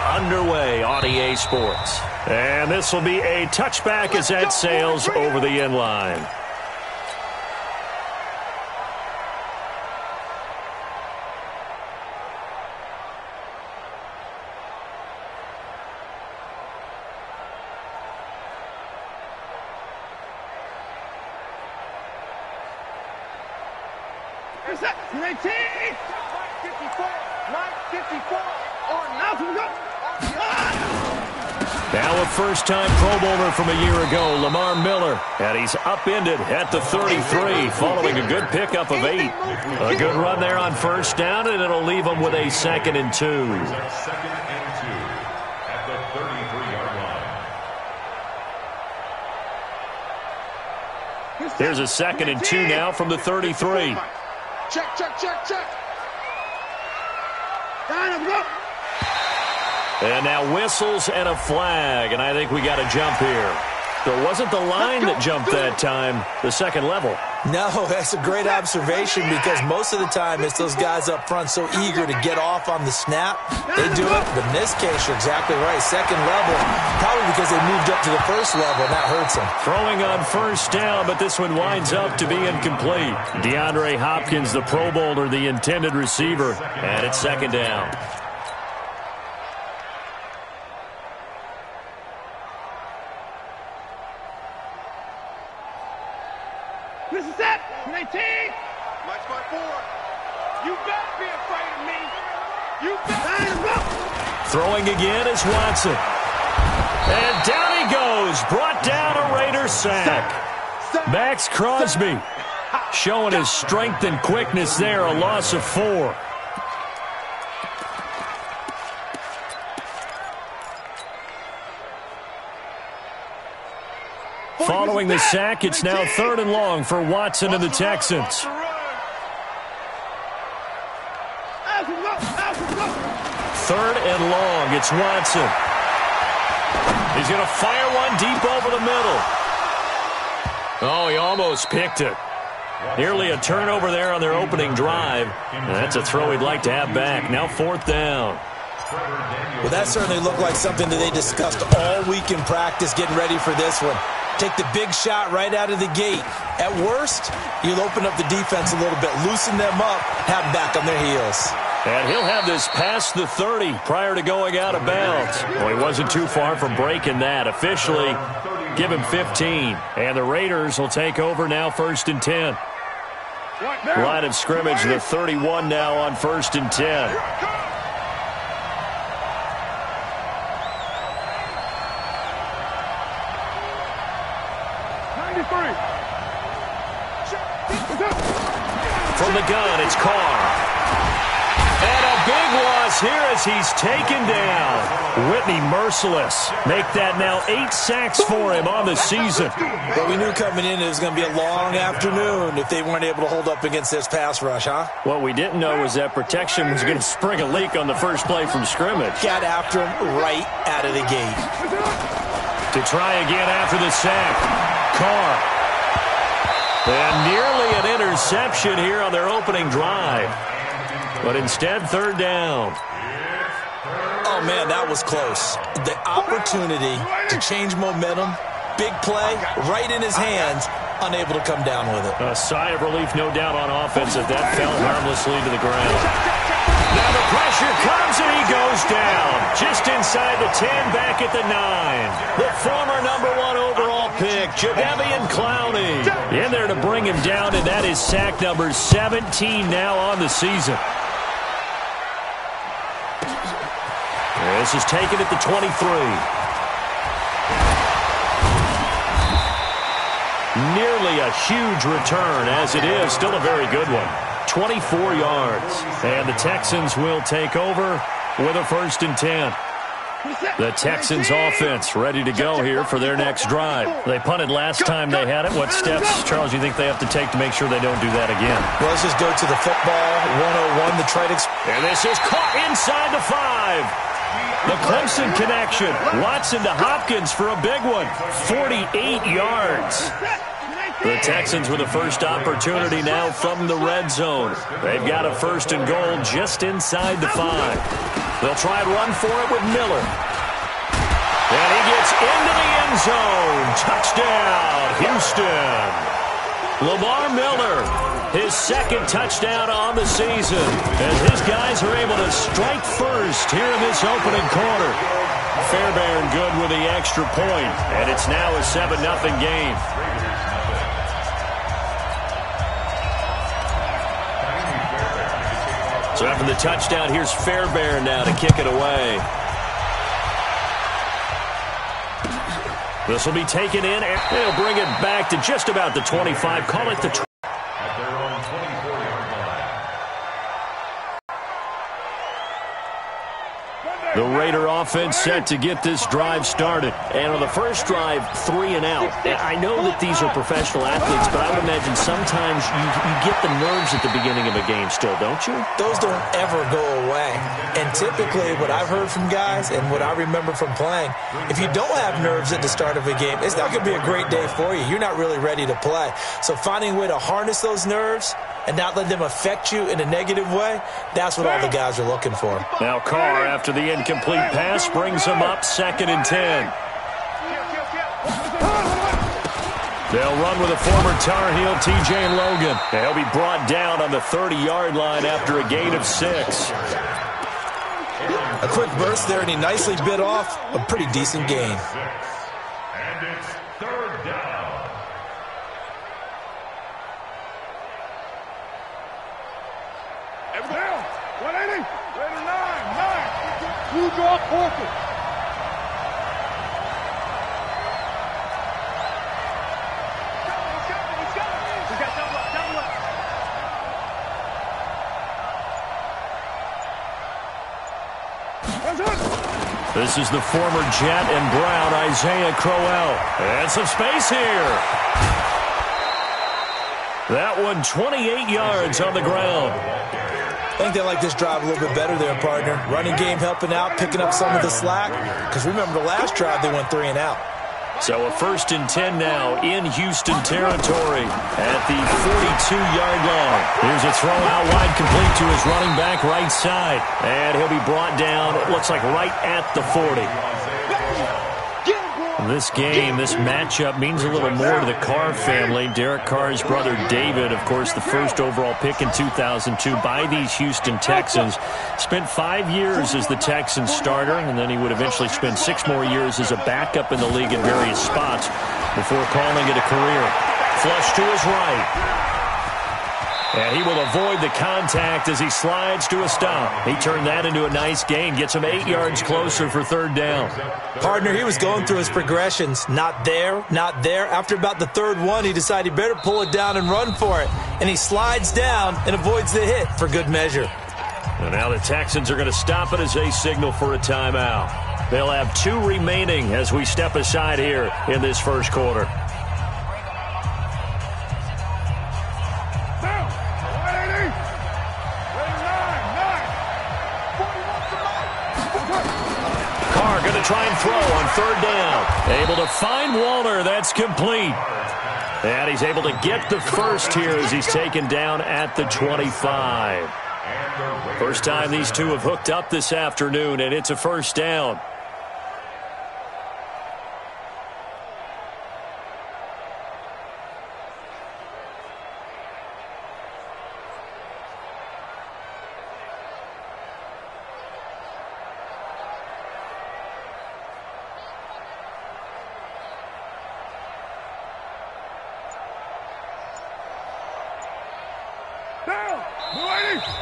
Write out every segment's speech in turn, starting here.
underway on EA Sports. And this will be a touchback as that sails over the end line. Now a first-time Pro Bowler from a year ago, Lamar Miller. And he's upended at the 33 following a good pickup of 8. A good run there on first down, and it'll leave him with a 2nd and 2. Second and 2 at the 33-yard line. There's a 2nd and 2 now from the 33. Check. And now whistles and a flag, and I think we got a jump here. So it wasn't the line that jumped that time, the second level. No, that's a great observation because most of the time it's those guys up front so eager to get off on the snap. They do it, but in this case, you're exactly right. Second level, probably because they moved up to the first level, and that hurts them. Throwing on first down, but this one winds up to be incomplete. DeAndre Hopkins, the Pro Bowler, the intended receiver, and it's 2nd down. This is it. 19. Watch my board. You better be afraid of me. You better. Throwing again is Watson. And down he goes. Brought down a Raider sack. Max Crosby showing his strength and quickness there. A loss of 4. Following the sack, it's now 3rd and long for Watson and the Texans. 3rd and long, it's Watson. He's going to fire one deep over the middle. Oh, he almost picked it. Nearly a turnover there on their opening drive. And that's a throw he'd like to have back. Now 4th down. Well, that certainly looked like something that they discussed all week in practice, getting ready for this one. Take the big shot right out of the gate. At worst, you'll open up the defense a little bit, loosen them up, have them back on their heels. And he'll have this past the 30 prior to going out of bounds. Well, he wasn't too far from breaking that. Officially, give him 15. And the Raiders will take over now 1st and 10. Line of scrimmage, the 31 now on 1st and 10. From the gun, it's Carr. And a big loss here as he's taken down. Whitney merciless. Make that now 8 sacks for him on the season. But we knew coming in it was going to be a long afternoon if they weren't able to hold up against this pass rush, huh? What we didn't know was that protection was going to spring a leak on the first play from scrimmage. Got after him right out of the gate. To try again after the sack. Carr. And nearly an interception here on their opening drive. But instead, 3rd down. Oh, man, that was close. The opportunity to change momentum, big play, right in his hands, unable to come down with it. A sigh of relief, no doubt, on offense as that fell harmlessly to the ground. Now the pressure comes and he goes down. Just inside the 10, back at the 9. The former #1 overall pick, Jadeveon Clowney, in there to bring him down, and that is sack number 17 now on the season. This is taken at the 23. Nearly a huge return, as it is still a very good one. 24 yards. And the Texans will take over with a 1st and 10. The Texans offense ready to go here for their next drive. They punted last time they had it. What steps, Charles, you think they have to take to make sure they don't do that again? Well, let's just go to the football 101, the trade. And this is caught inside the 5. The Clemson connection. Watson to Hopkins for a big one. 48 yards. The Texans with the first opportunity now from the red zone. They've got a 1st and goal just inside the 5. They'll try and run for it with Miller. And he gets into the end zone. Touchdown, Houston. Lamar Miller, his second touchdown on the season, as his guys are able to strike first here in this opening quarter. Fairbairn good with the extra point, and it's now a 7-0 game. So after the touchdown, here's Fairbairn now to kick it away. This will be taken in, and they'll bring it back to just about the 25. Call it the at their own 24-yard line. The Raider offense set to get this drive started. And on the first drive, 3 and out. I know that these are professional athletes, but I would imagine sometimes you get the nerves at the beginning of a game still, don't you? Those don't ever go away. And typically what I've heard from guys and what I remember from playing, if you don't have nerves at the start of a game, it's not going to be a great day for you. You're not really ready to play. So finding a way to harness those nerves and not let them affect you in a negative way, that's what all the guys are looking for. Now Carr, after the incomplete pass, brings them up 2nd and 10. They'll run with a former Tar Heel, T.J. Logan. And he'll be brought down on the 30-yard line after a gain of 6. A quick burst there, and he nicely bit off a pretty decent gain. And it's 3rd down. Down. 180. Raider 9. You draw forfeit. This is the former Jet and Brown, Isaiah Crowell. And some space here. That one 28 yards on the ground. I think they like this drive a little bit better there, partner. Running game helping out, picking up some of the slack. Because remember, the last drive they went 3 and out. So a 1st and 10 now in Houston territory at the 42-yard line. Here's a throw out wide, complete to his running back right side. And he'll be brought down, it looks like right at the 40. This game, this matchup means a little more to the Carr family. Derek Carr's brother David, of course, the first overall pick in 2002 by these Houston Texans. Spent 5 years as the Texans starter, and then he would eventually spend 6 more years as a backup in the league in various spots before calling it a career. Flush to his right. And he will avoid the contact as he slides to a stop. He turned that into a nice gain, gets him 8 yards closer for 3rd down. Partner, he was going through his progressions. Not there, not there. After about the 3rd one, he decided he better pull it down and run for it. And he slides down and avoids the hit for good measure. And now the Texans are going to stop it as they signal for a timeout. They'll have 2 remaining as we step aside here in this first quarter. Try and throw on 3rd down. Able to find Waller. That's complete. And he's able to get the first here as he's taken down at the 25. First time these two have hooked up this afternoon, and it's a 1st down.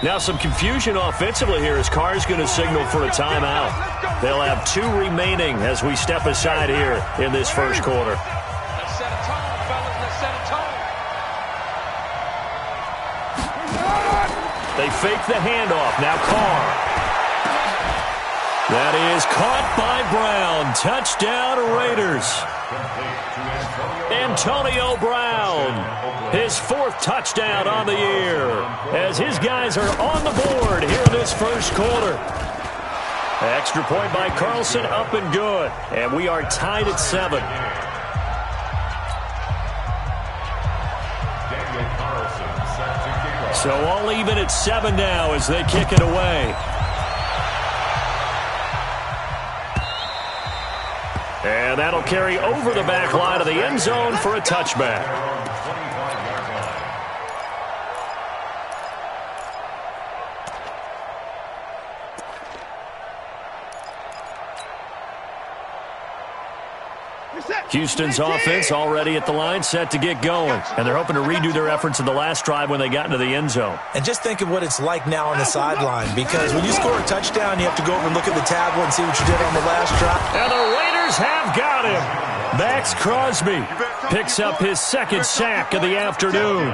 Now some confusion offensively here as Carr's going to signal for a timeout. They'll have 2 remaining as we step aside here in this first quarter. Let's set a tone, fellas. Let's set a tone. They fake the handoff. Now Carr. That is caught by Brown. Touchdown Raiders. Antonio Brown. His 4th touchdown on the year as his guys are on the board here in this first quarter. Extra point by Carlson, up and good. And we are tied at 7. So all even at 7 now as they kick it away. And that'll carry over the back line of the end zone for a touchback. Houston's offense already at the line, set to get going. And they're hoping to redo their efforts in the last drive when they got into the end zone. And just think of what it's like now on the sideline, because when you score a touchdown, you have to go over and look at the tablet and see what you did on the last drive. And the Raiders have got him. Max Crosby picks up his second sack of the afternoon.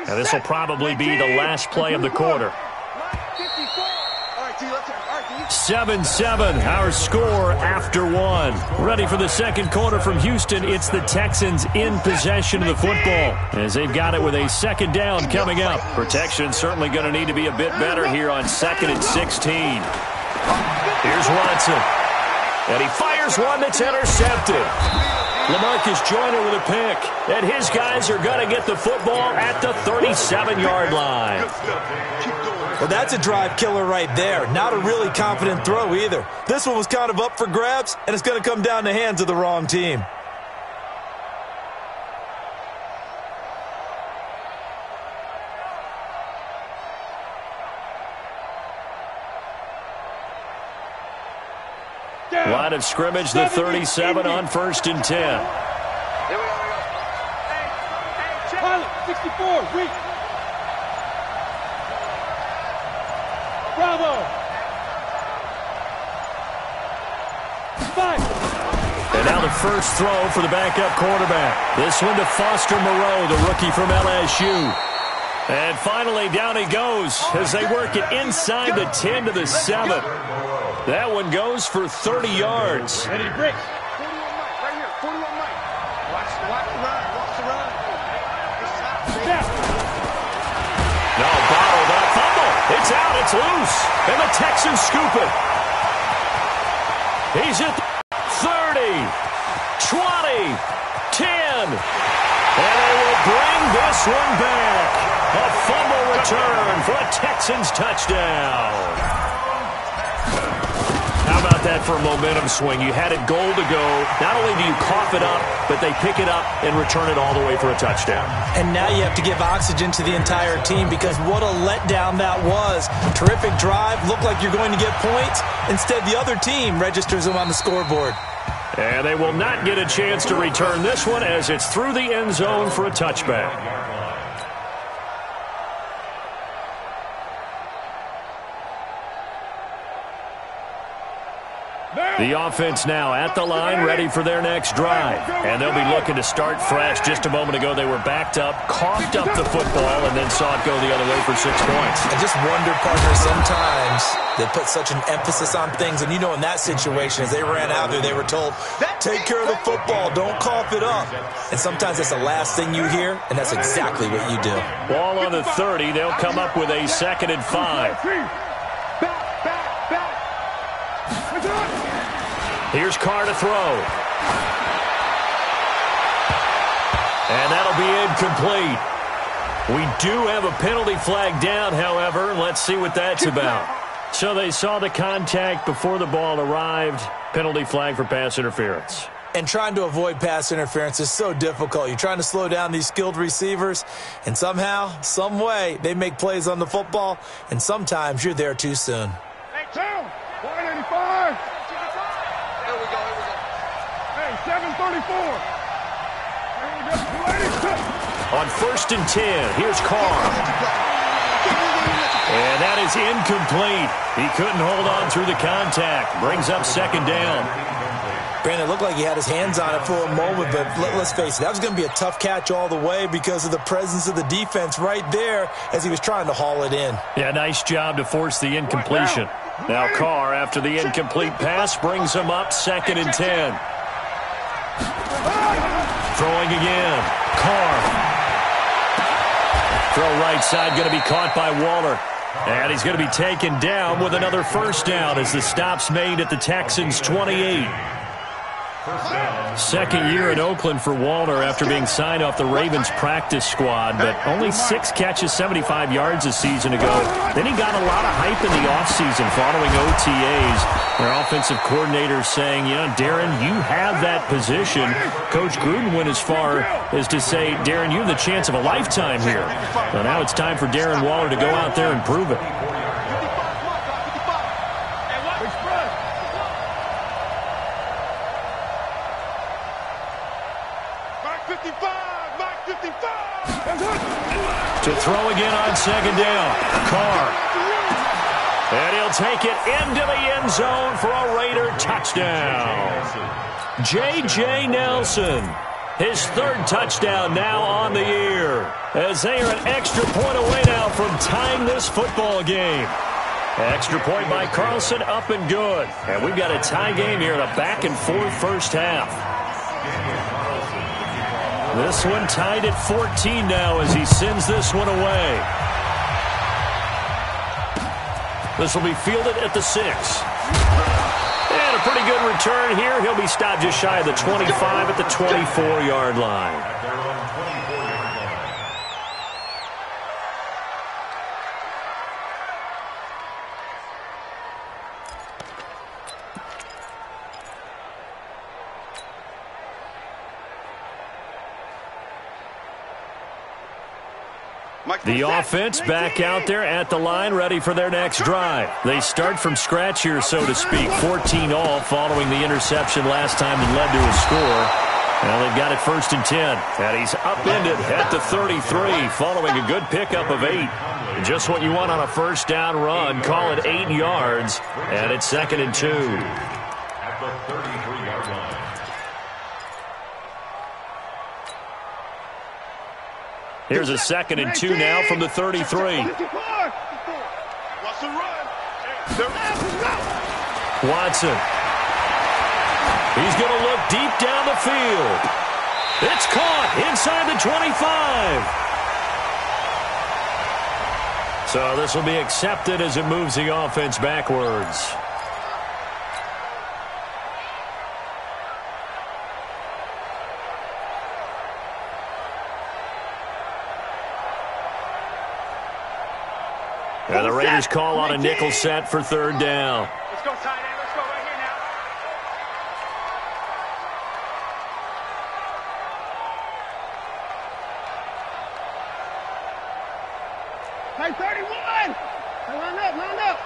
And this will probably be the last play of the quarter. 7-7, our score after one. Ready for the second quarter from Houston. It's the Texans in possession of the football, as they've got it with a second down coming up. Protection certainly going to need to be a bit better here on 2nd and 16. Here's Watson. And he fires one that's intercepted. LaMarcus Joyner with a pick. And his guys are going to get the football at the 37-yard line. Well, that's a drive killer right there. Not a really confident throw either. This one was kind of up for grabs, and it's going to come down the hands of the wrong team. Line of scrimmage, the 37 on 1st and 10. Here we go. Pilot, 64, weak. Bravo. 5. And now the first throw for the backup quarterback. This one to Foster Moreau, the rookie from LSU. And finally, down he goes as they work it inside the 10 to the 7. That one goes for 30 yards. Ready to break. 41 Mike, right here. 41 Mike. Watch the run. Watch the run. Step. No, bottled up. Fumble. It's out. It's loose. And the Texans scoop it. He's at 30, 20, 10. And they will bring this one back. A fumble return for a Texans touchdown. How about that for a momentum swing? You had it goal to go. Not only do you cough it up, but they pick it up and return it all the way for a touchdown. And now you have to give oxygen to the entire team, because what a letdown that was. Terrific drive. Looked like you're going to get points. Instead, the other team registers them on the scoreboard. And they will not get a chance to return this one as it's through the end zone for a touchback. The offense now at the line, ready for their next drive. And they'll be looking to start fresh. Just a moment ago, they were backed up, coughed up the football, and then saw it go the other way for 6 points. I just wonder, partner, sometimes they put such an emphasis on things. And, you know, in that situation, as they ran out there, they were told, take care of the football, don't cough it up. And sometimes that's the last thing you hear, and that's exactly what you do. Ball on the 30. They'll come up with a 2nd and 5. Here's Carr to throw. And that'll be incomplete. We do have a penalty flag down, however. Let's see what that's about. So they saw the contact before the ball arrived. Penalty flag for pass interference. And trying to avoid pass interference is so difficult. You're trying to slow down these skilled receivers, and somehow, some way, they make plays on the football, and sometimes you're there too soon. Hey, 185. Here we go. Hey, 734. On 1st and 10, here's Carr. And that is incomplete. He couldn't hold on through the contact. Brings up 2nd down. Brandon, it looked like he had his hands on it for a moment, but let's face it, that was going to be a tough catch all the way because of the presence of the defense right there as he was trying to haul it in. Yeah, nice job to force the incompletion. Now Carr, after the incomplete pass, brings him up 2nd and 10. Throwing again. Carr. Throw right side, going to be caught by Waller. And he's going to be taken down with another 1st down as the stop's made at the Texans' 28. Second year in Oakland for Walter after being signed off the Ravens practice squad, but only 6 catches, 75 yards a season ago. Then he got a lot of hype in the offseason following OTAs. Their offensive coordinator saying, you know, Darren, you have that position. Coach Gruden went as far as to say, Darren, you have the chance of a lifetime here. Well, now it's time for Darren Waller to go out there and prove it. To throw again on second down. Carr. And he'll take it into the end zone for a Raider touchdown. J.J. Nelson. His 3rd touchdown now on the year. As they are an extra point away now from tying this football game. Extra point by Carlson, up and good. And we've got a tie game here in a back-and-forth first half. This one tied at 14 now as he sends this one away. This will be fielded at the 6. And a pretty good return here. He'll be stopped just shy of the 25 at the 24-yard line. The offense back out there at the line, ready for their next drive. They start from scratch here, so to speak. 14-all following the interception last time that led to a score. Now they've got it 1st and 10. And he's upended at the 33 following a good pickup of 8. Just what you want on a first down run. Call it 8 yards. And it's 2nd and 2. At the 33-yard line. Here's a 2nd and 2 now from the 33. Watson. He's going to look deep down the field. It's caught inside the 25. So this will be accepted as it moves the offense backwards. And the Raiders call on a nickel set for 3rd down. Let's go, tight end. Let's go right here now. Hey, 31! Line up.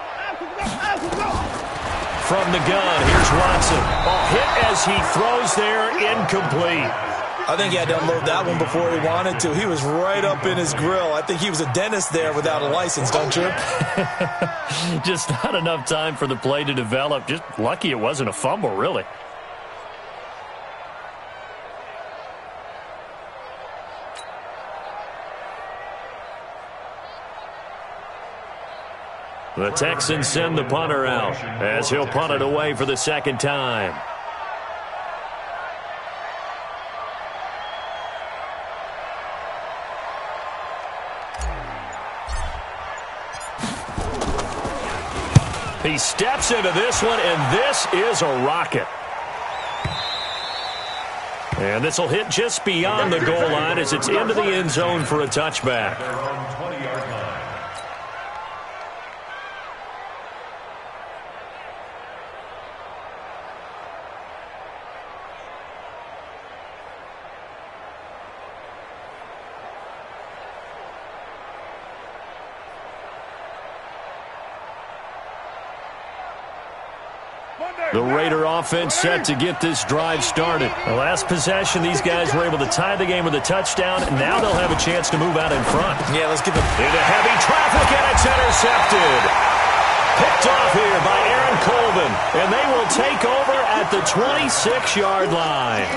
From the gun, here's Watson. Hit as he throws there, incomplete. I think he had to unload that one before he wanted to. He was right up in his grill. I think he was a dentist there without a license, don't you? Just not enough time for the play to develop. Just lucky it wasn't a fumble, really. The Texans send the punter out as he'll punt it away for the 2nd time. He steps into this one, and this is a rocket. And this will hit just beyond the goal line as it's into the end zone for a touchback. The Raider offense set to get this drive started. The last possession, these guys were able to tie the game with a touchdown, and now they'll have a chance to move out in front. Yeah, let's give it. Into heavy traffic, and it's intercepted. Picked off here by Aaron Colvin, and they will take over at the 26-yard line.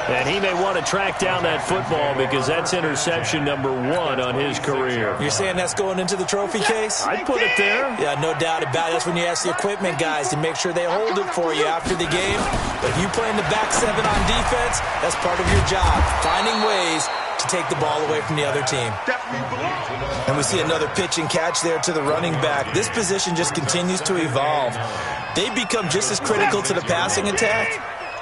And he may want to track down that football because that's interception number 1 on his career. You're saying that's going into the trophy case? I'd put it there. Yeah, no doubt about it. That's when you ask the equipment guys to make sure they hold it for you after the game. But if you play in the back 7 on defense, that's part of your job, finding ways to take the ball away from the other team. And we see another pitch and catch there to the running back. This position just continues to evolve. They become just as critical to the passing attack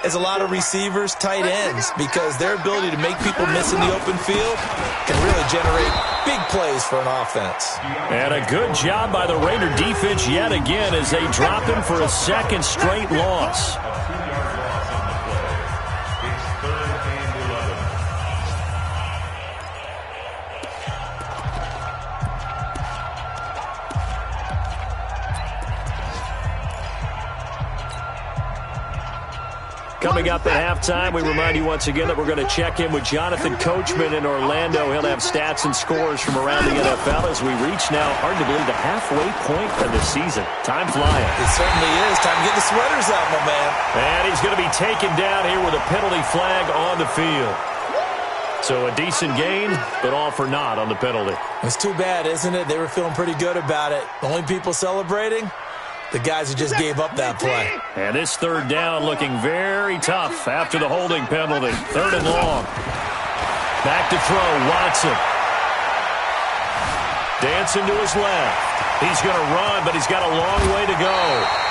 is a lot of receivers, tight ends, because their ability to make people miss in the open field can really generate big plays for an offense. And a good job by the Raider defense yet again as they drop him for a second straight loss. Coming up at halftime, we remind you once again that we're going to check in with Jonathan Coachman in Orlando. He'll have stats and scores from around the NFL as we reach now, hard to believe, the halfway point of the season. Time flying. It certainly is. Time to get the sweaters out, my man. And he's going to be taken down here with a penalty flag on the field. So a decent gain, but all for naught on the penalty. It's too bad, isn't it? They were feeling pretty good about it. The only people celebrating? The guys who just gave up that play. And this third down looking very tough after the holding penalty. Third and long. Back to throw, Watson. Dancing to his left. He's going to run, but he's got a long way to go.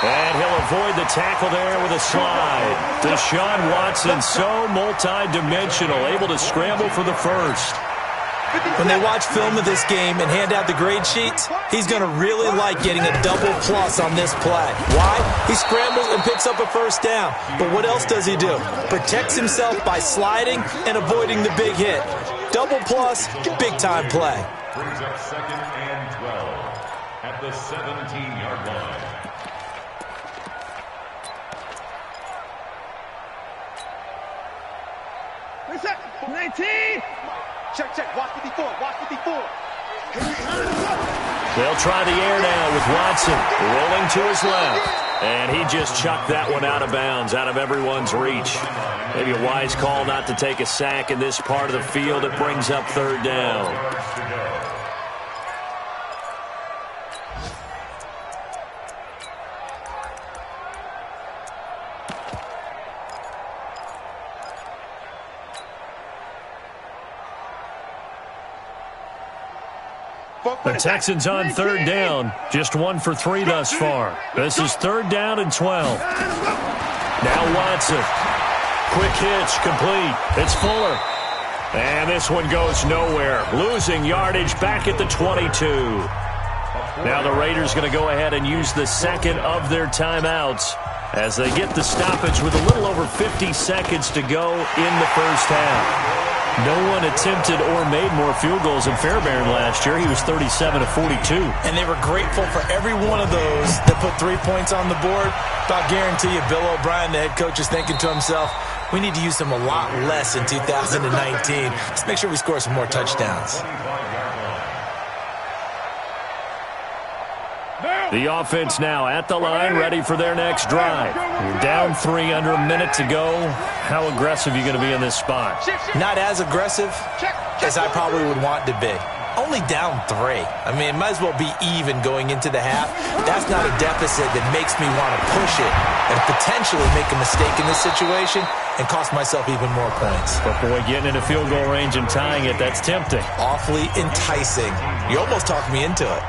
And he'll avoid the tackle there with a slide. Deshaun Watson, so multi-dimensional, able to scramble for the first. When they watch film of this game and hand out the grade sheets, he's going to really like getting a double plus on this play. Why? He scrambles and picks up a first down. But what else does he do? Protects himself by sliding and avoiding the big hit. Double plus, big-time play. Brings up 2nd and 12 at the 17-yard line. Reset. 19. Check. Watch 54. They'll try the air now with Watson rolling to his left. And he just chucked that one out of bounds, out of everyone's reach. Maybe a wise call not to take a sack in this part of the field. It brings up third down. The Texans on third down, just 1 for 3 thus far. This is third down and 12. Now Watson. Quick hitch, complete. It's Fuller. And this one goes nowhere. Losing yardage back at the 22. Now the Raiders going to go ahead and use the second of their timeouts as they get the stoppage with a little over 50 seconds to go in the first half. No one attempted or made more field goals than Fairbairn last year. He was 37 of 42. And they were grateful for every one of those that put 3 points on the board. But I'll guarantee you, Bill O'Brien, the head coach, is thinking to himself, we need to use them a lot less in 2019. Let's make sure we score some more touchdowns. The offense now at the line, ready for their next drive. You're down 3, under a minute to go. How aggressive are you going to be in this spot? Not as aggressive as I probably would want to be. Only down 3. I mean, it might as well be even going into the half. That's not a deficit that makes me want to push it and potentially make a mistake in this situation and cost myself even more points. But boy, getting into field goal range and tying it, that's tempting. Awfully enticing. You almost talked me into it.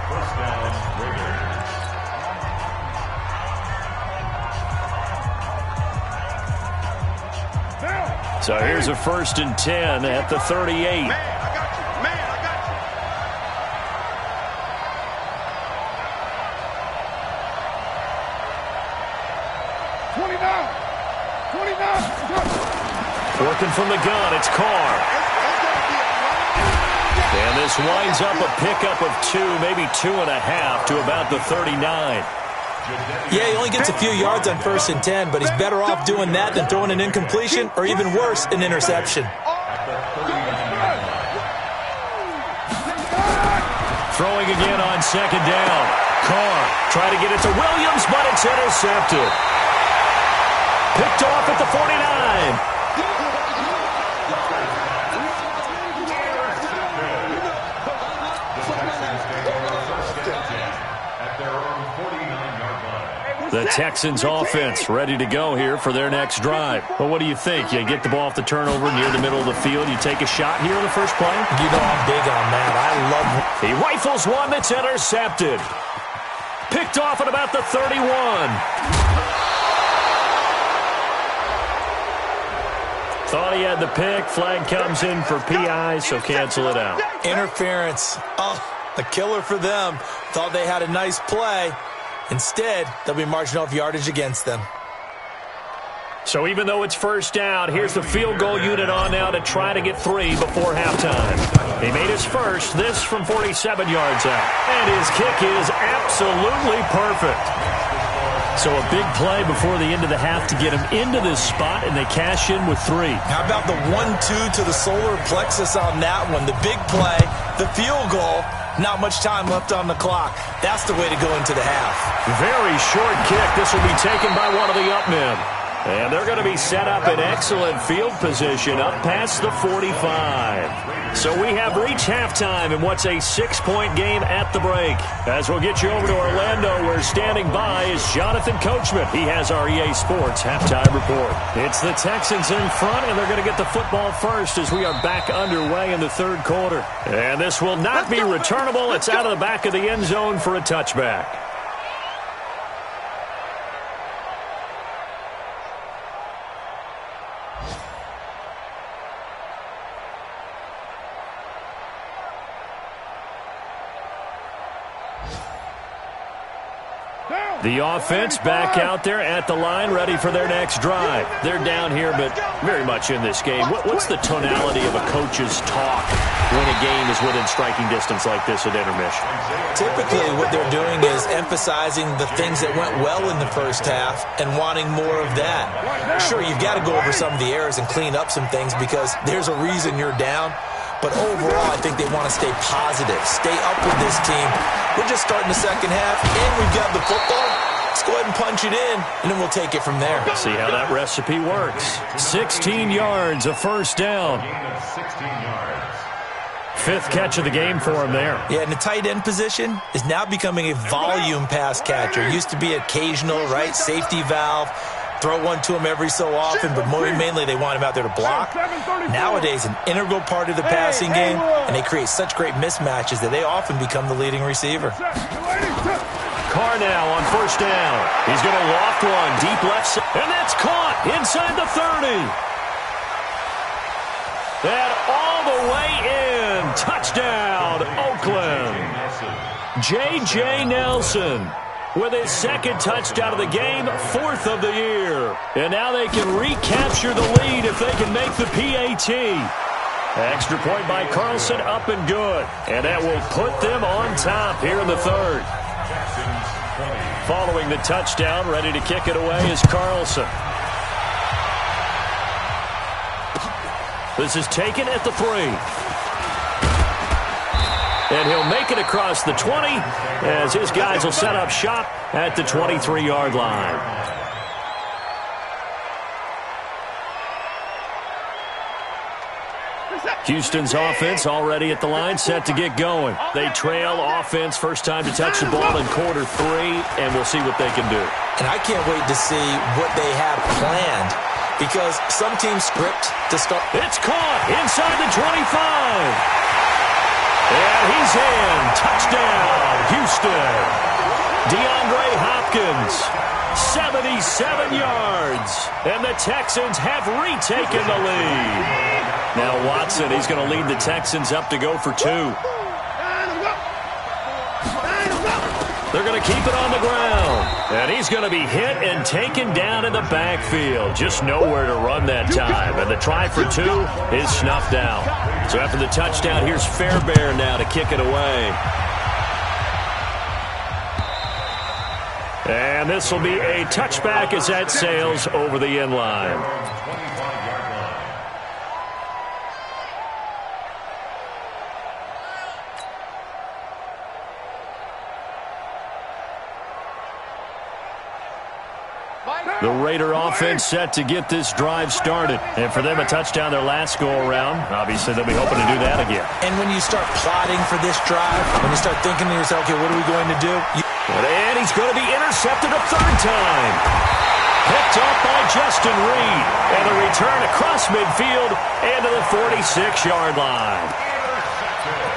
So here's a 1st and 10 at the 38. Man, I got you. 29. Working from the gun, it's Carr. And this winds up a pickup of 2, maybe 2.5 to about the 39. Yeah, he only gets a few yards on 1st and 10, but he's better off doing that than throwing an incompletion or even worse, an interception. Throwing again on 2nd down. Carr trying to get it to Williams, but it's intercepted. Picked off at the 49. The Texans offense ready to go here for their next drive. But what do you think? You get the ball off the turnover near the middle of the field. You take a shot here on the first play? You know I'm big on that. I love it. He rifles one that's intercepted. Picked off at about the 31. Thought he had the pick. Flag comes in for PI, so cancel it out. Interference. Oh, a killer for them. Thought they had a nice play. Instead, they'll be marching off yardage against them. So even though it's first down, here's the field goal unit on now to try to get 3 before halftime. He made his first, this from 47 yards out. And his kick is absolutely perfect. So a big play before the end of the half to get him into this spot, and they cash in with 3. How about the 1-2 to the solar plexus on that one? The big play, the field goal, not much time left on the clock. That's the way to go into the half. Very short kick. This will be taken by one of the up men. And they're going to be set up in excellent field position up past the 45. So we have reached halftime in what's a 6-point game at the break. As we'll get you over to Orlando, where standing by is Jonathan Coachman. He has our EA Sports halftime report. It's the Texans in front, and they're going to get the football first as we are back underway in the third quarter. And this will not be returnable. It's out of the back of the end zone for a touchback. The offense back out there at the line, ready for their next drive. They're down here, but very much in this game. What's the tonality of a coach's talk when a game is within striking distance like this at intermission? Typically, what they're doing is emphasizing the things that went well in the first half and wanting more of that. Sure, you've got to go over some of the errors and clean up some things because there's a reason you're down. But overall, I think they want to stay positive, stay up with this team. We're just starting the second half, and we've got the football. Let's go ahead and punch it in, and then we'll take it from there. See how that recipe works. 16 yards, a first down. 5th catch of the game for him there. Yeah, and the tight end position is now becoming a volume pass catcher. Used to be occasional, right, safety valve. Throw one to him every so often, but more mainly they want him out there to block. Nowadays, an integral part of the passing game, and they create such great mismatches that they often become the leading receiver. Carr now on first down. He's going to loft one deep left side, and that's caught inside the 30. And all the way in. Touchdown, Oakland. J.J. Nelson with his 2nd touchdown of the game, 4th of the year. And now they can recapture the lead if they can make the PAT. Extra point by Carlson, up and good. And that will put them on top here in the 3rd. Following the touchdown, ready to kick it away is Carlson. This is taken at the 3. And he'll make it across the 20 as his guys will set up shop at the 23-yard line. Houston's offense already at the line, set to get going. They trail offense, first time to touch the ball in quarter 3, and we'll see what they can do. And I can't wait to see what they have planned because some teams script to start. It's caught inside the 25. And he's in. Touchdown, Houston. DeAndre Hopkins, 77 yards. And the Texans have retaken the lead. Now Watson, he's going to lead the Texans up to go for 2. They're going to keep it on the ground. And he's going to be hit and taken down in the backfield. Just nowhere to run that time. And the try for 2 is snuffed out. So after the touchdown, here's Fairbairn now to kick it away. And this will be a touchback as that sails over the end line. The Raider offense set to get this drive started. And for them, a touchdown their last go-around. Obviously, they'll be hoping to do that again. And when you start plotting for this drive, when you start thinking to yourself, okay, what are we going to do? And he's going to be intercepted a 3rd time. Picked up by Justin Reed. And the return across midfield and to the 46-yard line.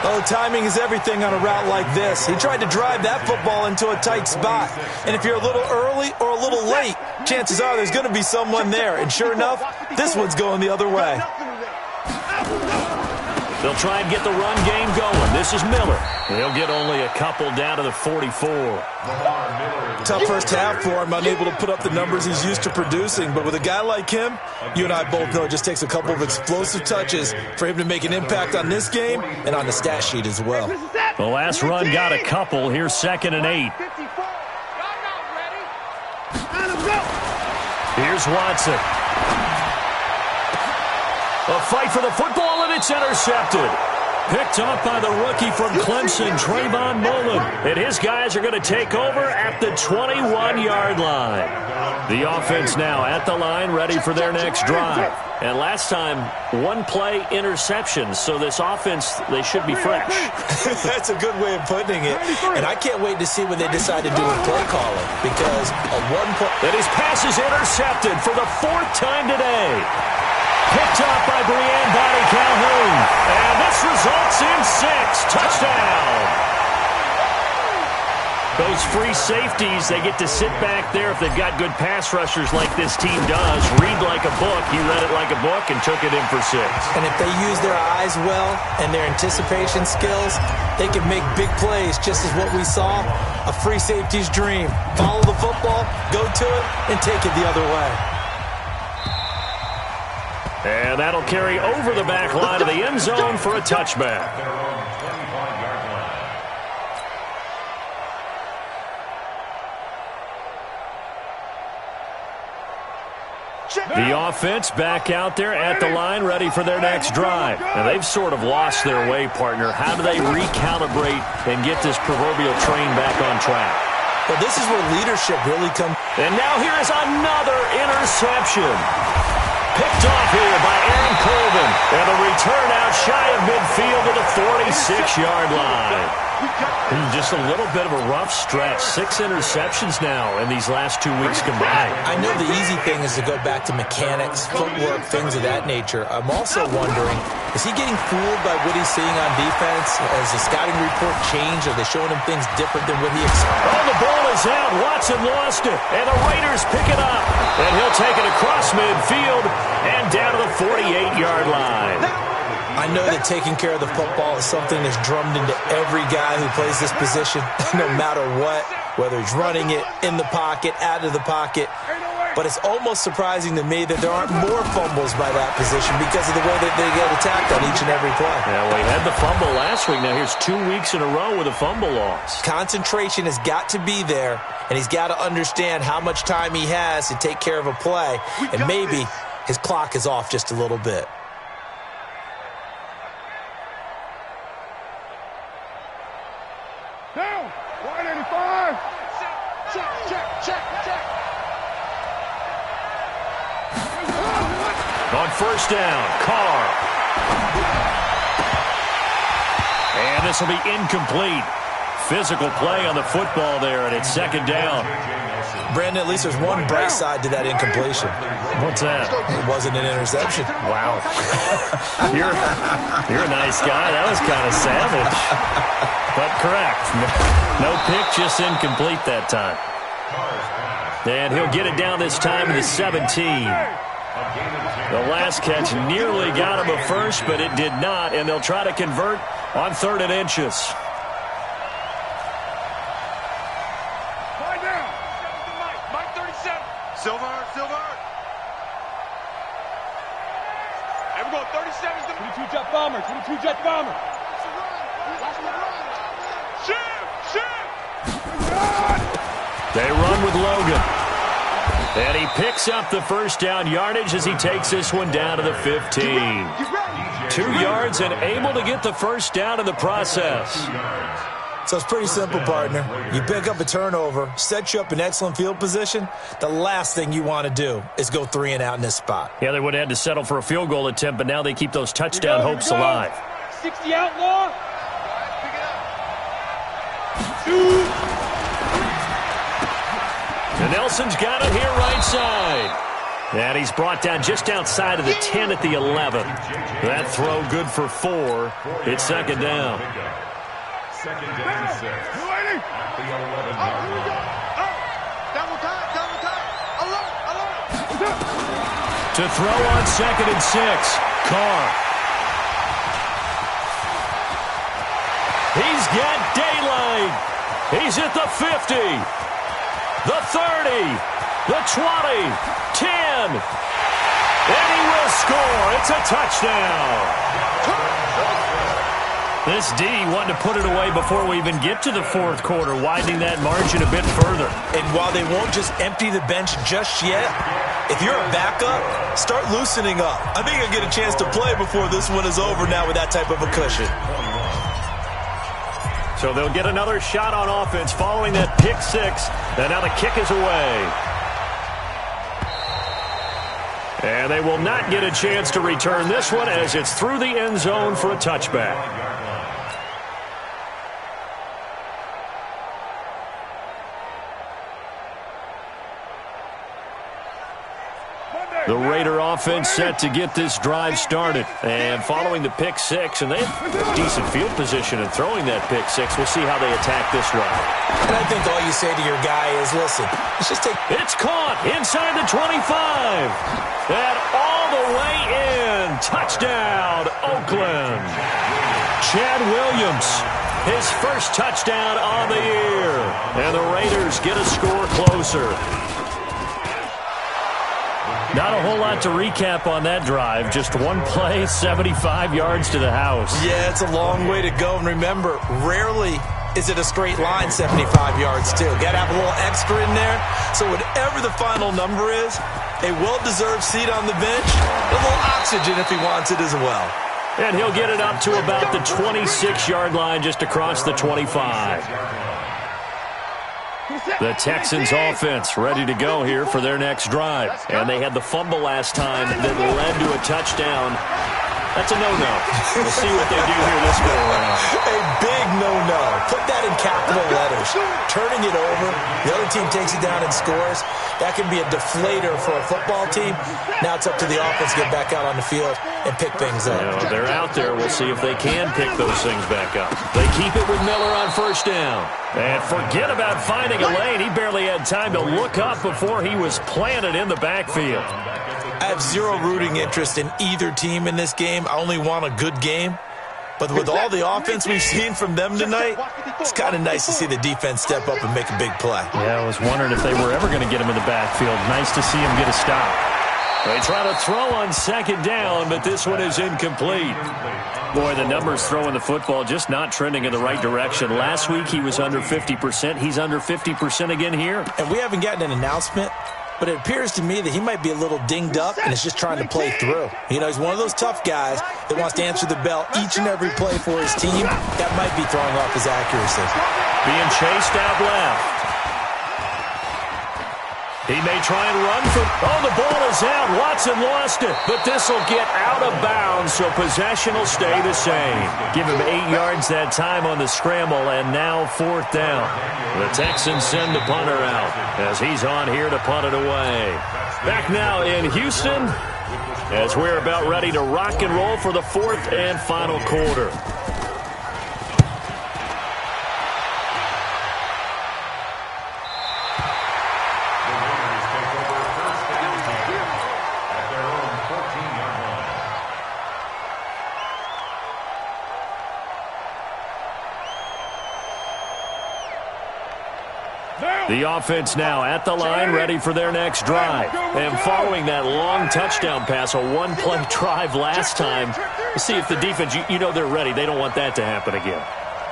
Oh, timing is everything on a route like this. He tried to drive that football into a tight spot. And if you're a little early or a little late, chances are there's going to be someone there. And sure enough, this one's going the other way. They'll try and get the run game going. This is Miller. He'll get only a couple down to the 44. Tough first half for him, unable to put up the numbers he's used to producing. But with a guy like him, you and I both know it just takes a couple of explosive touches for him to make an impact on this game and on the stat sheet as well. The last run got a couple. Here's 2nd and 8. Here's Watson. A fight for the football, and it's intercepted. Picked off by the rookie from Clemson, Trayvon Mullen. And his guys are going to take over at the 21-yard line. The offense now at the line, ready for their next drive. And last time, one-play interception. So this offense, they should be fresh. That's a good way of putting it. And I can't wait to see what they decide to do with play calling. Because a one-play... And his pass is intercepted for the 4th time today. Picked up by Brianne Body Calhoun. And this results in 6. Touchdown. Those free safeties, they get to sit back there if they've got good pass rushers like this team does. Read like a book. He read it like a book and took it in for 6. And if they use their eyes well and their anticipation skills, they can make big plays, just as what we saw, a free safety's dream. Follow the football, go to it, and take it the other way. And that'll carry over the back line of the end zone for a touchback. The offense back out there at the line, ready for their next drive. And they've sort of lost their way, partner. How do they recalibrate and get this proverbial train back on track? Well, this is where leadership really comes. And now here is another interception. Picked off here by Aaron Colvin. And a return out shy of midfield to the 46-yard line. Just a little bit of a rough stretch. 6 interceptions now in these last 2 weeks combined. I know the easy thing is to go back to mechanics, footwork, things of that nature. I'm also wondering, is he getting fooled by what he's seeing on defense? Has the scouting report changed? Are they showing him things different than what he expected? Oh, the ball is out. Watson lost it. And the Raiders pick it up. And he'll take it across midfield and down to the 48-yard line. I know that taking care of the football is something that's drummed into every guy who plays this position, no matter what, whether he's running it, in the pocket, out of the pocket. But it's almost surprising to me that there aren't more fumbles by that position because of the way that they get attacked on each and every play. Yeah, well, he had the fumble last week. Now here's 2 weeks in a row with a fumble loss. Concentration has got to be there, and he's got to understand how much time he has to take care of a play, and maybe his clock is off just a little bit. Down, 185. Check. On first down, Carr. And this will be incomplete. Physical play on the football there, and it's 2nd down. Brandon, at least there's one bright side to that incompletion. What's that? It wasn't an interception. Wow. You're a nice guy. That was kind of savage. But correct. No pick, just incomplete that time. And he'll get it down this time to the 17. The last catch nearly got him a first, but it did not, and they'll try to convert on 3rd and inches. Mike 37. Silver. There we go, 37's the 22 jet bomber. Shoot! They run with Logan. And he picks up the first down yardage as he takes this one down to the 15. 2 yards and able to get the first down in the process. So it's pretty simple, partner. You pick up a turnover, set you up in excellent field position. The last thing you want to do is go 3 and out in this spot. Yeah, they would have had to settle for a field goal attempt, but now they keep those touchdown hopes alive. 60 outlaw. And Nelson's got it here right side. And he's brought down just outside of the 10 at the 11. That throw good for 4. It's second down. Second down 6 at the 11-yard line. To throw on second and 6, Carr. He's got daylight. He's at the 50, the 30, the 20, 10. And he will score. It's a touchdown. This D wanted to put it away before we even get to the fourth quarter, widening that margin a bit further. And while they won't just empty the bench just yet, if you're a backup, start loosening up. I think you'll get a chance to play before this one is over now with that type of a cushion. So they'll get another shot on offense following that pick 6, and now the kick is away. And they will not get a chance to return this one as it's through the end zone for a touchback. The Raider offense set to get this drive started. And following the pick 6, and they have decent field position in throwing that pick 6. We'll see how they attack this drive. And I think all you say to your guy is, listen, let's just take... It's caught inside the 25. And all the way in. Touchdown, Oakland. Chad Williams, his first touchdown on the year. And the Raiders get a score closer. Not a whole lot to recap on that drive. Just one play, 75 yards to the house. Yeah, it's a long way to go. And remember, rarely is it a straight line 75 yards, too. Got to have a little extra in there. So whatever the final number is, a well-deserved seat on the bench, a little oxygen if he wants it as well. And he'll get it up to about the 26-yard line just across the 25. The Texans offense ready to go here for their next drive. And they had the fumble last time that led to a touchdown. That's a no-no. We'll see what they do here this go around. A big no-no. Put that in capital letters. Turning it over, the other team takes it down and scores. That can be a deflator for a football team. Now it's up to the offense to get back out on the field and pick things up. You know, they're out there. We'll see if they can pick those things back up. They keep it with Miller on first down. And forget about finding a lane. He barely had time to look up before he was planted in the backfield. I have zero rooting interest in either team in this game. I only want a good game. But with all the offense we've seen from them tonight, it's kind of nice to see the defense step up and make a big play. Yeah, I was wondering if they were ever going to get him in the backfield. Nice to see him get a stop. They try to throw on second down, but this one is incomplete. Boy, the numbers throwing the football just not trending in the right direction. Last week he was under 50%. He's under 50% again here. And we haven't gotten an announcement, but it appears to me that he might be a little dinged up and is just trying to play through. You know, he's one of those tough guys that wants to answer the bell each and every play for his team. That might be throwing off his accuracy. Being chased out left. He may try and run for... Oh, the ball is out. Watson lost it. But this will get out of bounds, so possession will stay the same. Give him 8 yards that time on the scramble, and now fourth down. The Texans send the punter out as he's on here to punt it away. Back now in Houston as we're about ready to rock and roll for the fourth and final quarter. The offense now at the line, ready for their next drive. And following that long touchdown pass, a one-play drive last time, see if the defense, you know they're ready. They don't want that to happen again.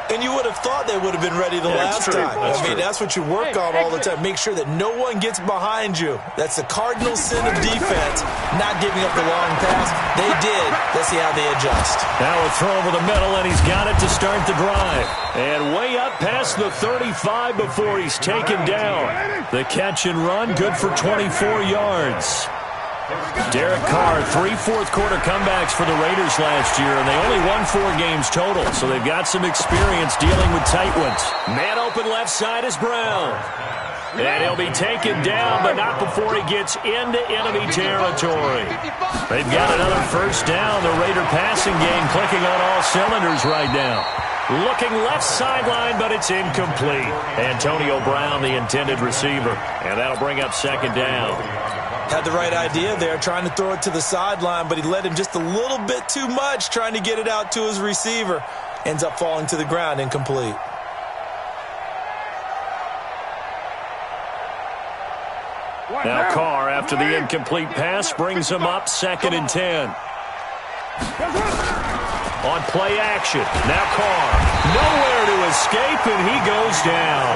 And you would have thought they would have been ready the last time. That's what you work on all the time. Make sure that no one gets behind you. That's the cardinal sin of defense, not giving up the long pass. They did. Let's see how they adjust. Now a throw over the middle, and he's got it to start the drive. And way up past the 35 before he's taken down. The catch and run, good for 24 yards. Derek Carr, 3 fourth-quarter comebacks for the Raiders last year, and they only won 4 games total, so they've got some experience dealing with tight ones. Man open left side is Brown. And he'll be taken down, but not before he gets into enemy territory. They've got another first down. The Raider passing game clicking on all cylinders right now. Looking left sideline, but it's incomplete. Antonio Brown, the intended receiver. And that'll bring up second down. Had the right idea there, trying to throw it to the sideline, but he led him just a little bit too much, trying to get it out to his receiver. Ends up falling to the ground, incomplete. Now Carr, after the incomplete pass, brings him up 2nd and 10. On play action, now Carr. Nowhere to escape, and he goes down.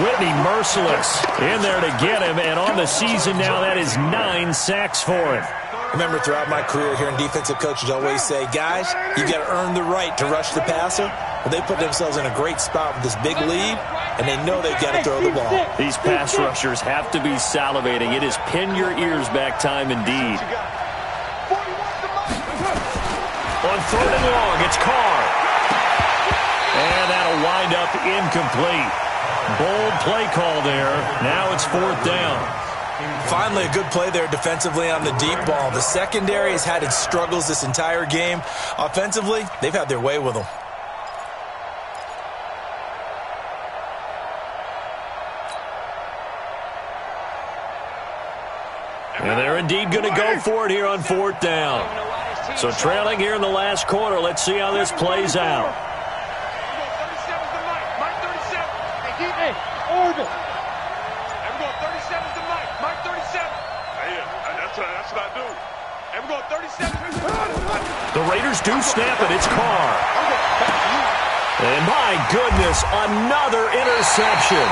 Whitney merciless in there to get him, and on the season now, that is 9 sacks for him. Remember, throughout my career here in defensive coaches always say, guys, you got to earn the right to rush the passer. Well, they put themselves in a great spot with this big lead, and they know they've got to throw the ball. These pass rushers have to be salivating. It is pin your ears back time indeed. On 3rd and long, it's Carr. And that'll wind up incomplete. Bold play call there. Now it's 4th down. Finally, a good play there defensively on the deep ball. The secondary has had its struggles this entire game. Offensively, they've had their way with them. And they're indeed going to go for it here on 4th down. So trailing here in the last quarter. Let's see how this plays out. The Raiders do snap it. It's Carr. And my goodness, another interception.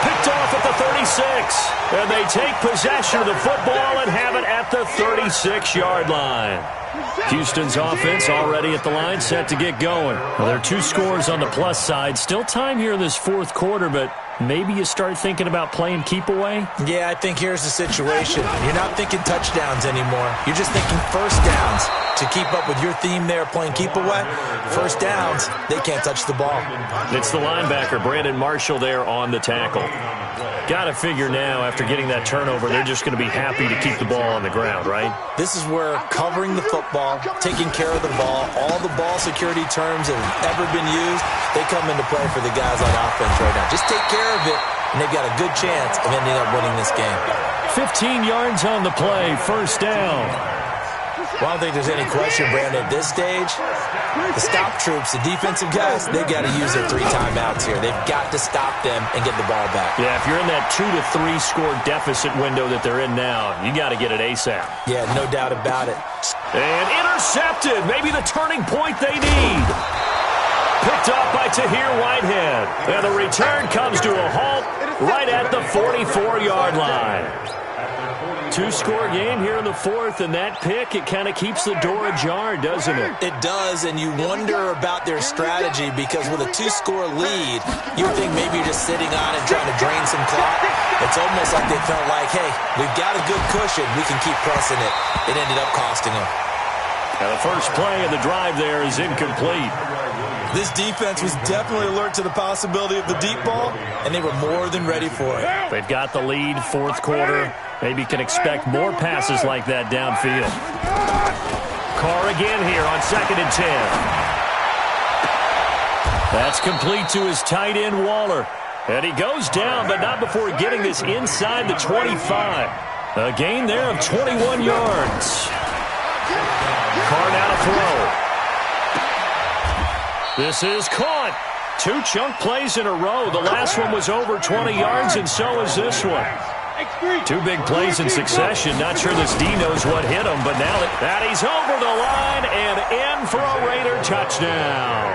Picked off at the 36. And they take possession of the football and have it at the 36-yard line. Houston's offense already at the line, set to get going. Well, there are 2 scores on the plus side. Still time here in this 4th quarter, but maybe you start thinking about playing keep away? Yeah, I think here's the situation. You're not thinking touchdowns anymore. You're just thinking first downs. To keep up with your theme there, playing keep away, first downs, they can't touch the ball. It's the linebacker, Brandon Marshall, there on the tackle. Got to figure now, after getting that turnover, they're just going to be happy to keep the ball on the ground, right? This is where covering the football, taking care of the ball, all the ball security terms that have ever been used, they come into play for the guys on offense right now. Just take care of it, and they've got a good chance of ending up winning this game. 15 yards on the play, first down. Well, I don't think there's any question, Brandon, at this stage, the stop troops, the defensive guys, they've got to use their 3 timeouts here. They've got to stop them and get the ball back. Yeah, if you're in that 2 to 3 score deficit window that they're in now, you got to get it ASAP. Yeah, no doubt about it. And intercepted, maybe the turning point they need. Picked up by Tahir Whitehead. And the return comes to a halt right at the 44-yard line. 2-score game here in the 4th, and that pick, it kind of keeps the door ajar, doesn't it? It does, and you wonder about their strategy because with a 2-score lead, you think maybe you're just sitting on it trying to drain some clock. It's almost like they felt like, hey, we've got a good cushion. We can keep pressing it. It ended up costing them. Now the first play of the drive there is incomplete. This defense was definitely alert to the possibility of the deep ball, and they were more than ready for it. They've got the lead, 4th quarter. Maybe can expect more passes like that downfield. Carr again here on 2nd and 10. That's complete to his tight end, Waller. And he goes down, but not before getting this inside the 25. A gain there of 21 yards. Carr now to throw. This is caught. 2 chunk plays in a row. The last one was over 20 yards, and so is this one. 2 big plays in succession. Not sure this D knows what hit him, but now that he's over the line and in for a Raider touchdown.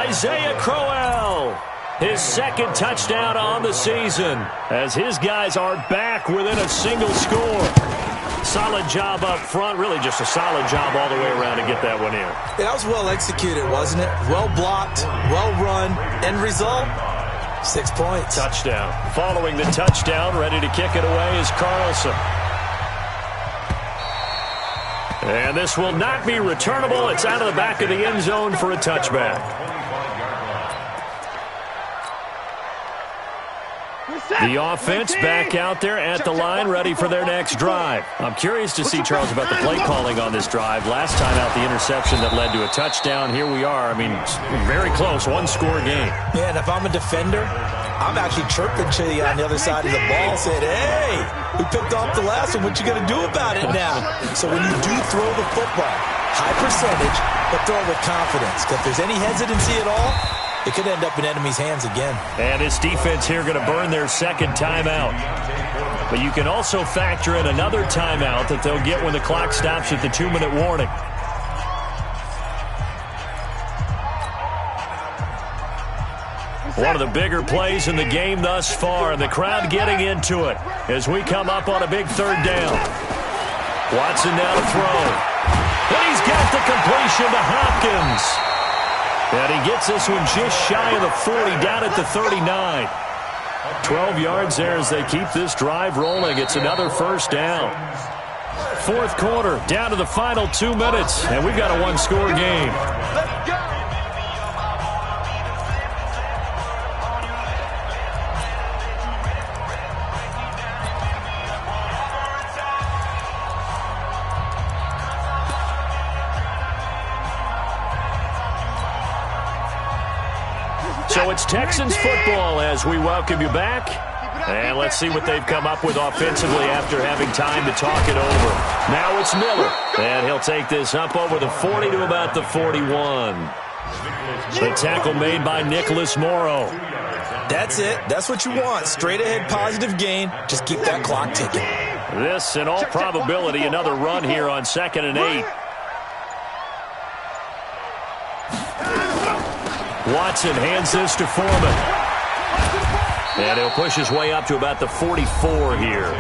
Isaiah Crowell, his 2nd touchdown on the season, as his guys are back within a single score. Solid job up front, really just a solid job all the way around to get that one in. That was well executed, wasn't it? Well blocked, well run, end result, 6 points. Touchdown. Following the touchdown, ready to kick it away is Carlson. And this will not be returnable. It's out of the back of the end zone for a touchback. The offense back out there at the line, ready for their next drive. I'm curious to see, Charles, about the play calling on this drive. Last time out, the interception that led to a touchdown. Here we are. I mean, very close, one-score game. Yeah, and if I'm a defender, I'm actually chirping to you on the other side of the ball, saying, hey, we picked off the last one. What you going to do about it now? So when you do throw the football, high percentage, but throw it with confidence. Because if there's any hesitancy at all, it could end up in enemy's hands again. And this defense here going to burn their second timeout. But you can also factor in another timeout that they'll get when the clock stops at the 2-minute warning. One of the bigger plays in the game thus far, and the crowd getting into it as we come up on a big third down. Watson now to throw. And he's got the completion to Hopkins. And he gets this one just shy of the 40, down at the 39. 12 yards there as they keep this drive rolling. It's another first down. Fourth quarter, down to the final 2 minutes, and we've got a one-score game. Let's go! So it's Texans football as we welcome you back. And let's see what they've come up with offensively after having time to talk it over. Now it's Miller. And he'll take this up over the 40 to about the 41. The tackle made by Nicholas Morrow. That's it. That's what you want. Straight ahead positive gain. Just keep that clock ticking. This, in all probability, another run here on 2nd and 8. Watson hands this to Foreman. And he'll push his way up to about the 44 here.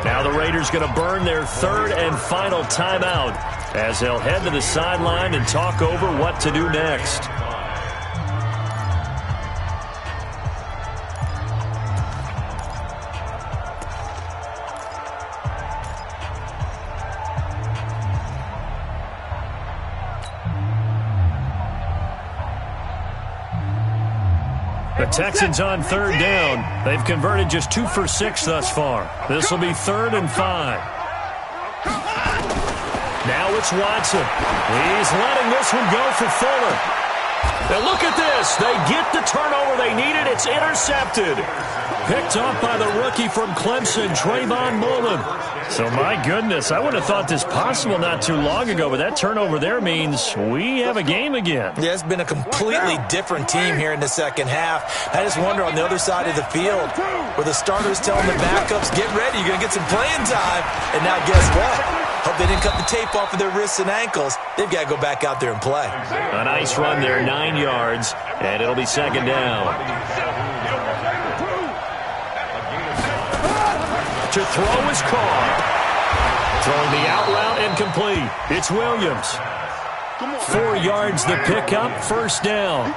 Now the Raiders going to burn their third and final timeout as they'll head to the sideline and talk over what to do next. The Texans on third down. They've converted just 2 for 6 thus far. This will be 3rd and 5. Now it's Watson. He's letting this one go for Fuller. Now look at this. They get the turnover they needed. It's intercepted. Picked off by the rookie from Clemson, Trayvon Mullen. So, my goodness, I would have thought this possible not too long ago, but that turnover there means we have a game again. Yeah, it's been a completely different team here in the second half. I just wonder on the other side of the field where the starters telling the backups, get ready, you're going to get some playing time. And now guess what? Hope they didn't cut the tape off of their wrists and ankles. They've got to go back out there and play. A nice run there, 9 yards, and it'll be 2nd down. To throw is Carr. Throwing the out route and complete. It's Williams. 4 yards the pickup, 1st down.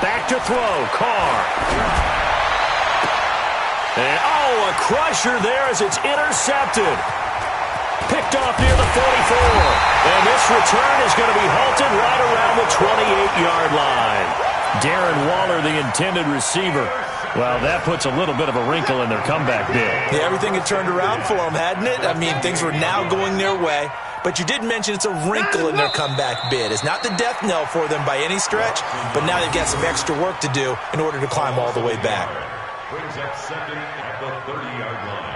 Back to throw, Carr. And, a crusher there as it's intercepted. Picked off near the 44. And this return is going to be halted right around the 28-yard line. Darren Waller, the intended receiver. Well, that puts a little bit of a wrinkle in their comeback bid. Yeah, everything had turned around for them, hadn't it? I mean, things were now going their way. But you did mention it's a wrinkle in their comeback bid. It's not the death knell for them by any stretch, but now they've got some extra work to do in order to climb all the way back. Brings up 2nd at the 30-yard line.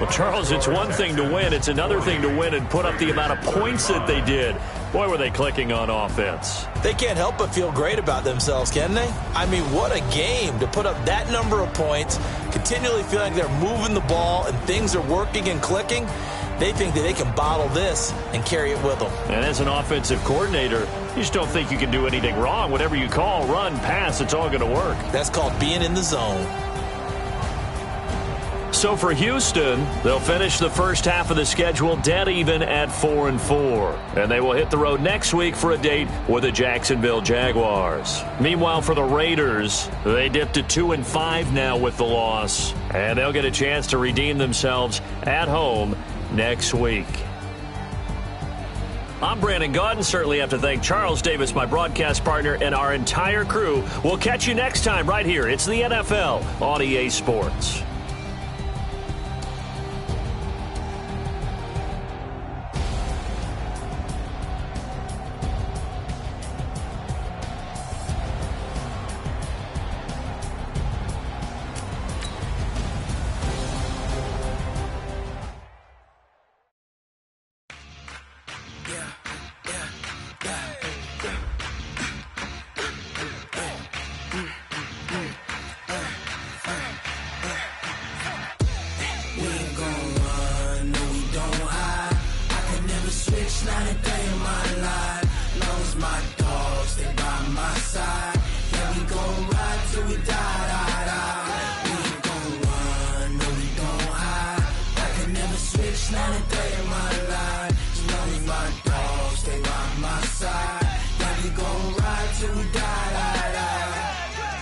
Well, Charles, it's one thing to win. It's another thing to win and put up the amount of points that they did. Boy, were they clicking on offense. They can't help but feel great about themselves, can they? I mean, what a game to put up that number of points, continually feeling like they're moving the ball and things are working and clicking. They think that they can bottle this and carry it with them. And as an offensive coordinator, you just don't think you can do anything wrong. Whatever you call, run, pass, it's all going to work. That's called being in the zone. So for Houston, they'll finish the first half of the schedule dead even at 4-4. And they will hit the road next week for a date with the Jacksonville Jaguars. Meanwhile, for the Raiders, they dipped to 2-5 now with the loss. And they'll get a chance to redeem themselves at home next week. I'm Brandon Gaudin. Certainly have to thank Charles Davis, my broadcast partner, and our entire crew. We'll catch you next time right here. It's the NFL on EA Sports.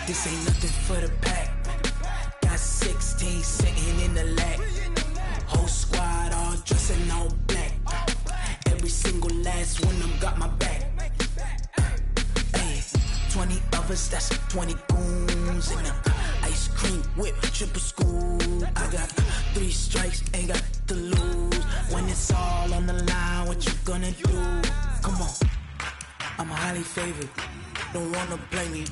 This ain't nothing for the pack. Got 16 sitting in the lap. Whole squad all dressing all black. Every single last one of them got my back. Hey, 20 of us, that's 20 goons in the ice cream whip, triple school. I got 3 strikes, ain't got to lose. When it's all on the line, what you gonna do? Come on, I'm highly favored. Don't wanna blame me,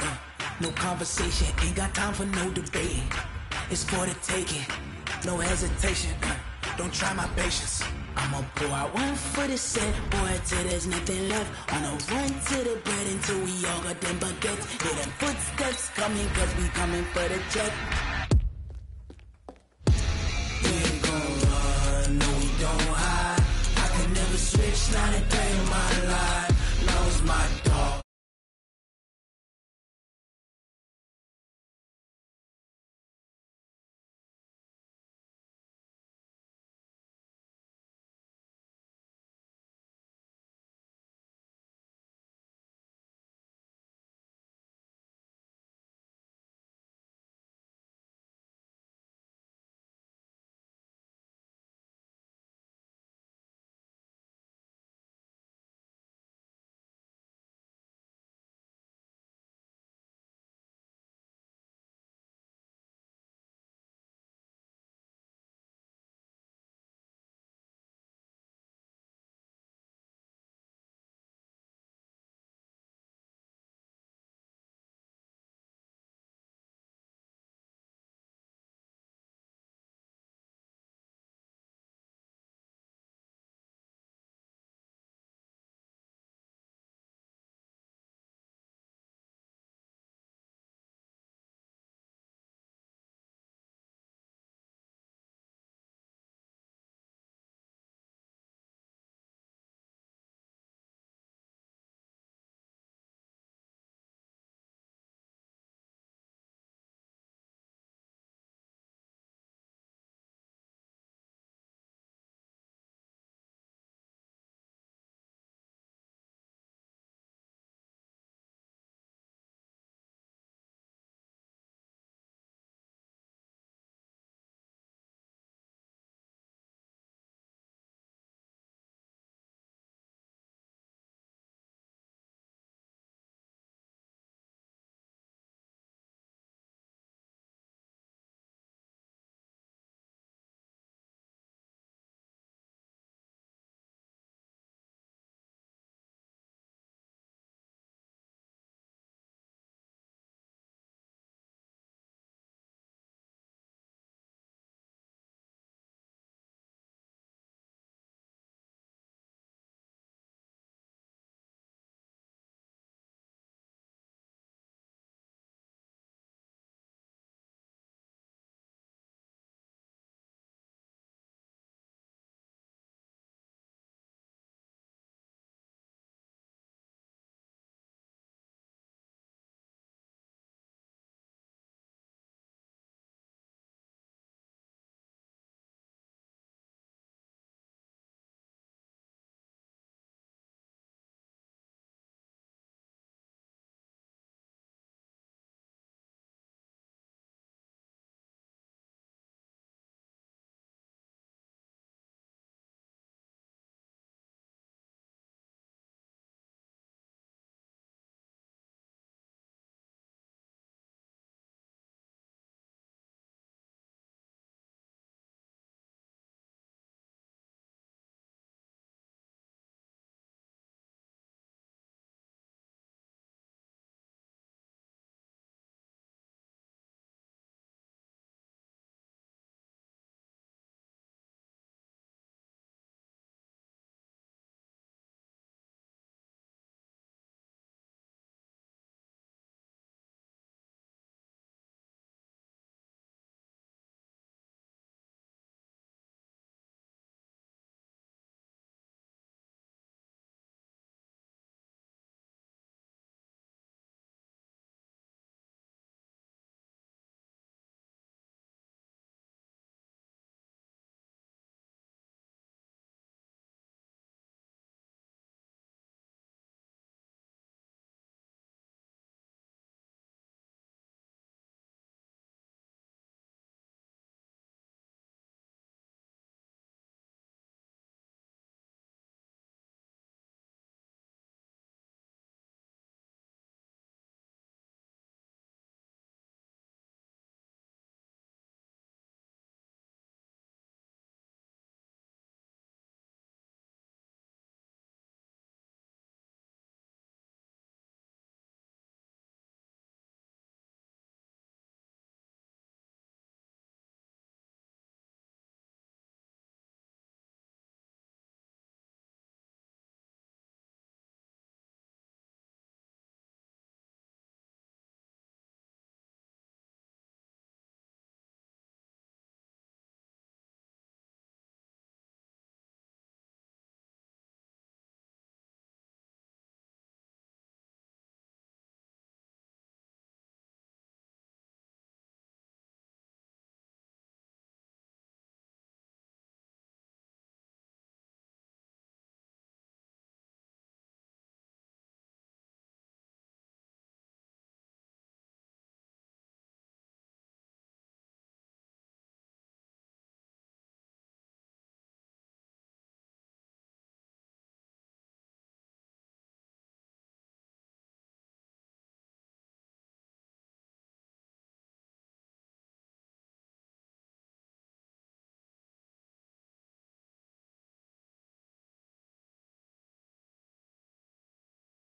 no conversation, ain't got time for no debating. It's for the taking, no hesitation. Don't try my patience. I'ma pour out one for the set, boy, till there's nothing left. On a run to the bread until we all got them baguettes. Hear them footsteps coming, cause we coming for the check.